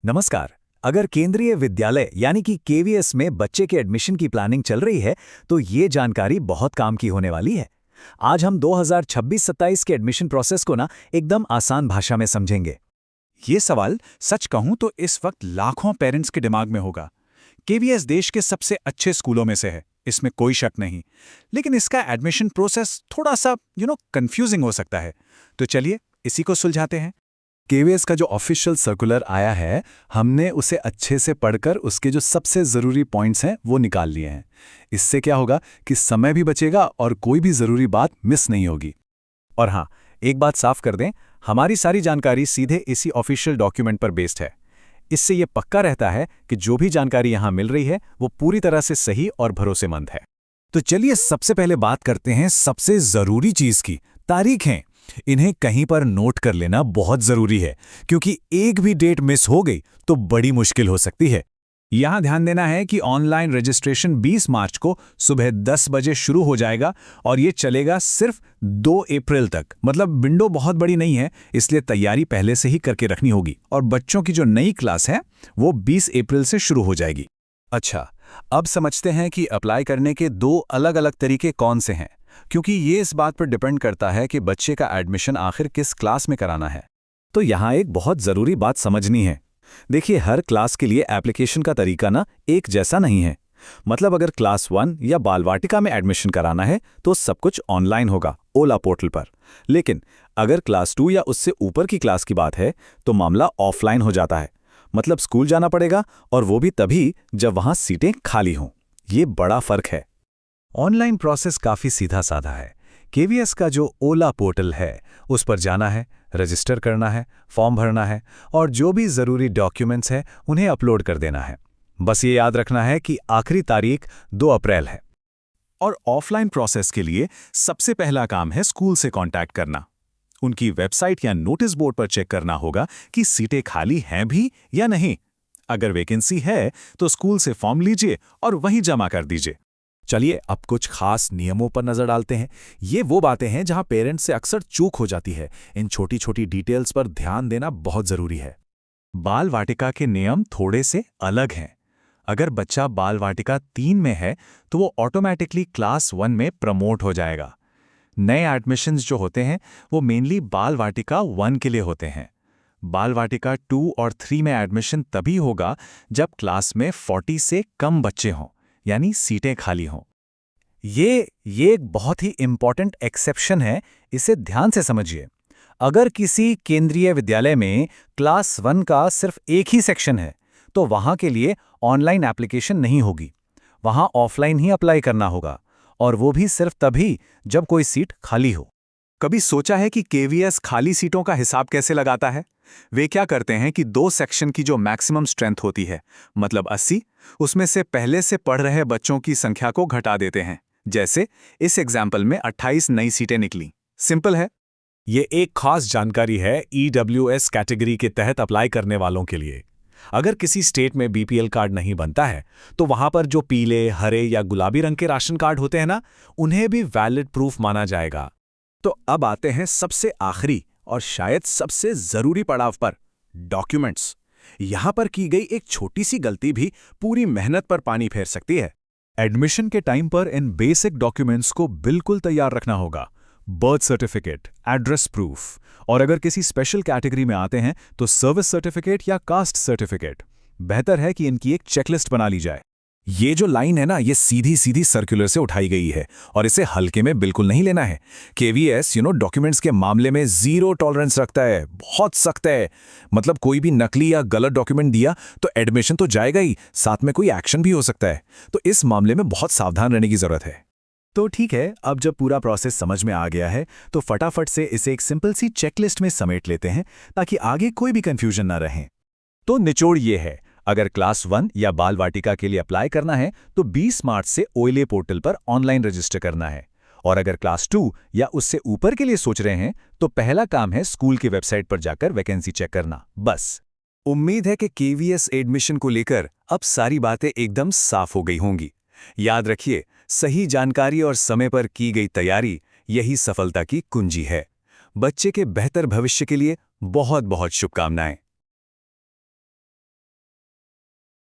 नमस्कार। अगर केंद्रीय विद्यालय यानी कि केवीएस में बच्चे के एडमिशन की प्लानिंग चल रही है तो ये जानकारी बहुत काम की होने वाली है। आज हम 2026-27 के एडमिशन प्रोसेस को ना एकदम आसान भाषा में समझेंगे। ये सवाल सच कहूं तो इस वक्त लाखों पेरेंट्स के दिमाग में होगा। केवीएस देश के सबसे अच्छे स्कूलों में से है, इसमें कोई शक नहीं। लेकिन इसका एडमिशन प्रोसेस थोड़ा सा कंफ्यूजिंग हो सकता है। तो चलिए इसी को सुलझाते हैं। केवीएस का जो ऑफिशियल सर्कुलर आया है, हमने उसे अच्छे से पढ़कर उसके जो सबसे ज़रूरी पॉइंट्स हैं वो निकाल लिए हैं। इससे क्या होगा कि समय भी बचेगा और कोई भी ज़रूरी बात मिस नहीं होगी। और हाँ, एक बात साफ कर दें, हमारी सारी जानकारी सीधे इसी ऑफिशियल डॉक्यूमेंट पर बेस्ड है। इससे ये पक्का रहता है कि जो भी जानकारी यहाँ मिल रही है वो पूरी तरह से सही और भरोसेमंद है। तो चलिए सबसे पहले बात करते हैं सबसे ज़रूरी चीज़ की, तारीखें। इन्हें कहीं पर नोट कर लेना बहुत ज़रूरी है, क्योंकि एक भी डेट मिस हो गई तो बड़ी मुश्किल हो सकती है। यहाँ ध्यान देना है कि ऑनलाइन रजिस्ट्रेशन 20 मार्च को सुबह 10 बजे शुरू हो जाएगा और ये चलेगा सिर्फ 2 अप्रैल तक। मतलब विंडो बहुत बड़ी नहीं है, इसलिए तैयारी पहले से ही करके रखनी होगी। और बच्चों की जो नई क्लास है वो 20 अप्रैल से शुरू हो जाएगी। अच्छा, अब समझते हैं कि अप्लाई करने के 2 अलग-अलग तरीके कौन से हैं, क्योंकि ये इस बात पर डिपेंड करता है कि बच्चे का एडमिशन आखिर किस क्लास में कराना है। तो यहाँ एक बहुत ज़रूरी बात समझनी है। देखिए, हर क्लास के लिए एप्लीकेशन का तरीका ना एक जैसा नहीं है। मतलब अगर क्लास 1 या बाल वाटिका में एडमिशन कराना है तो सब कुछ ऑनलाइन होगा ओला पोर्टल पर। लेकिन अगर क्लास 2 या उससे ऊपर की क्लास की बात है तो मामला ऑफलाइन हो जाता है। मतलब स्कूल जाना पड़ेगा, और वो भी तभी जब वहाँ सीटें खाली हों। ये बड़ा फर्क है। ऑनलाइन प्रोसेस काफ़ी सीधा साधा है। केवीएस का जो ओला पोर्टल है उस पर जाना है, रजिस्टर करना है, फॉर्म भरना है और जो भी ज़रूरी डॉक्यूमेंट्स हैं उन्हें अपलोड कर देना है। बस ये याद रखना है कि आखिरी तारीख 2 अप्रैल है। और ऑफलाइन प्रोसेस के लिए सबसे पहला काम है स्कूल से कांटेक्ट करना। उनकी वेबसाइट या नोटिस बोर्ड पर चेक करना होगा कि सीटें खाली हैं भी या नहीं। अगर वैकेंसी है तो स्कूल से फॉर्म लीजिए और वहीं जमा कर दीजिए। चलिए अब कुछ खास नियमों पर नजर डालते हैं। ये वो बातें हैं जहां पेरेंट्स से अक्सर चूक हो जाती है। इन छोटी छोटी डिटेल्स पर ध्यान देना बहुत जरूरी है। बाल वाटिका के नियम थोड़े से अलग हैं। अगर बच्चा बाल वाटिका 3 में है तो वो ऑटोमेटिकली क्लास 1 में प्रमोट हो जाएगा। नए एडमिशन्स जो होते हैं वो मेनली बाल वाटिका 1 के लिए होते हैं। बाल वाटिका 2 और 3 में एडमिशन तभी होगा जब क्लास में 40 से कम बच्चे हों, यानी सीटें खाली हों। ये एक बहुत ही इंपॉर्टेंट एक्सेप्शन है, इसे ध्यान से समझिए। अगर किसी केंद्रीय विद्यालय में क्लास 1 का सिर्फ एक ही सेक्शन है तो वहां के लिए ऑनलाइन एप्लीकेशन नहीं होगी। वहां ऑफलाइन ही अप्लाई करना होगा, और वो भी सिर्फ तभी जब कोई सीट खाली हो। कभी सोचा है कि केवीएस खाली सीटों का हिसाब कैसे लगाता है? वे क्या करते हैं कि 2 सेक्शन की जो मैक्सिमम स्ट्रेंथ होती है, मतलब 80, उसमें से पहले से पढ़ रहे बच्चों की संख्या को घटा देते हैं। जैसे इस एग्जाम्पल में 28 नई सीटें निकली। सिंपल है। ये एक खास जानकारी है ईडब्ल्यूएस कैटेगरी के तहत अप्लाई करने वालों के लिए। अगर किसी स्टेट में बीपीएल कार्ड नहीं बनता है तो वहां पर जो पीले, हरे या गुलाबी रंग के राशन कार्ड होते हैं ना, उन्हें भी वैलिड प्रूफ माना जाएगा। तो अब आते हैं सबसे आखिरी और शायद सबसे जरूरी पड़ाव पर, डॉक्यूमेंट्स। यहां पर की गई एक छोटी सी गलती भी पूरी मेहनत पर पानी फेर सकती है। एडमिशन के टाइम पर इन बेसिक डॉक्यूमेंट्स को बिल्कुल तैयार रखना होगा। बर्थ सर्टिफिकेट, एड्रेस प्रूफ, और अगर किसी स्पेशल कैटेगरी में आते हैं तो सर्विस सर्टिफिकेट या कास्ट सर्टिफिकेट। बेहतर है कि इनकी एक चेकलिस्ट बना ली जाए। ये जो लाइन है ना, ये सीधी सीधी सर्कुलर से उठाई गई है और इसे हल्के में बिल्कुल नहीं लेना है। केवीएस डॉक्यूमेंट्स के मामले में 0 टॉलरेंस रखता है, बहुत सख्त है। मतलब कोई भी नकली या गलत डॉक्यूमेंट दिया तो एडमिशन तो जाएगा ही, साथ में कोई एक्शन भी हो सकता है। तो इस मामले में बहुत सावधान रहने की जरूरत है। तो ठीक है, अब जब पूरा प्रोसेस समझ में आ गया है तो फटाफट से इसे एक सिंपल सी चेकलिस्ट में समेट लेते हैं ताकि आगे कोई भी कंफ्यूजन ना रहे। तो निचोड़ ये है, अगर क्लास 1 या बाल वाटिका के लिए अप्लाई करना है तो 20 मार्च से ओएलए पोर्टल पर ऑनलाइन रजिस्टर करना है। और अगर क्लास 2 या उससे ऊपर के लिए सोच रहे हैं तो पहला काम है स्कूल की वेबसाइट पर जाकर वैकेंसी चेक करना, बस। उम्मीद है कि केवीएस एडमिशन को लेकर अब सारी बातें एकदम साफ हो गई होंगी। याद रखिए, सही जानकारी और समय पर की गई तैयारी यही सफलता की कुंजी है। बच्चे के बेहतर भविष्य के लिए बहुत बहुत शुभकामनाएं।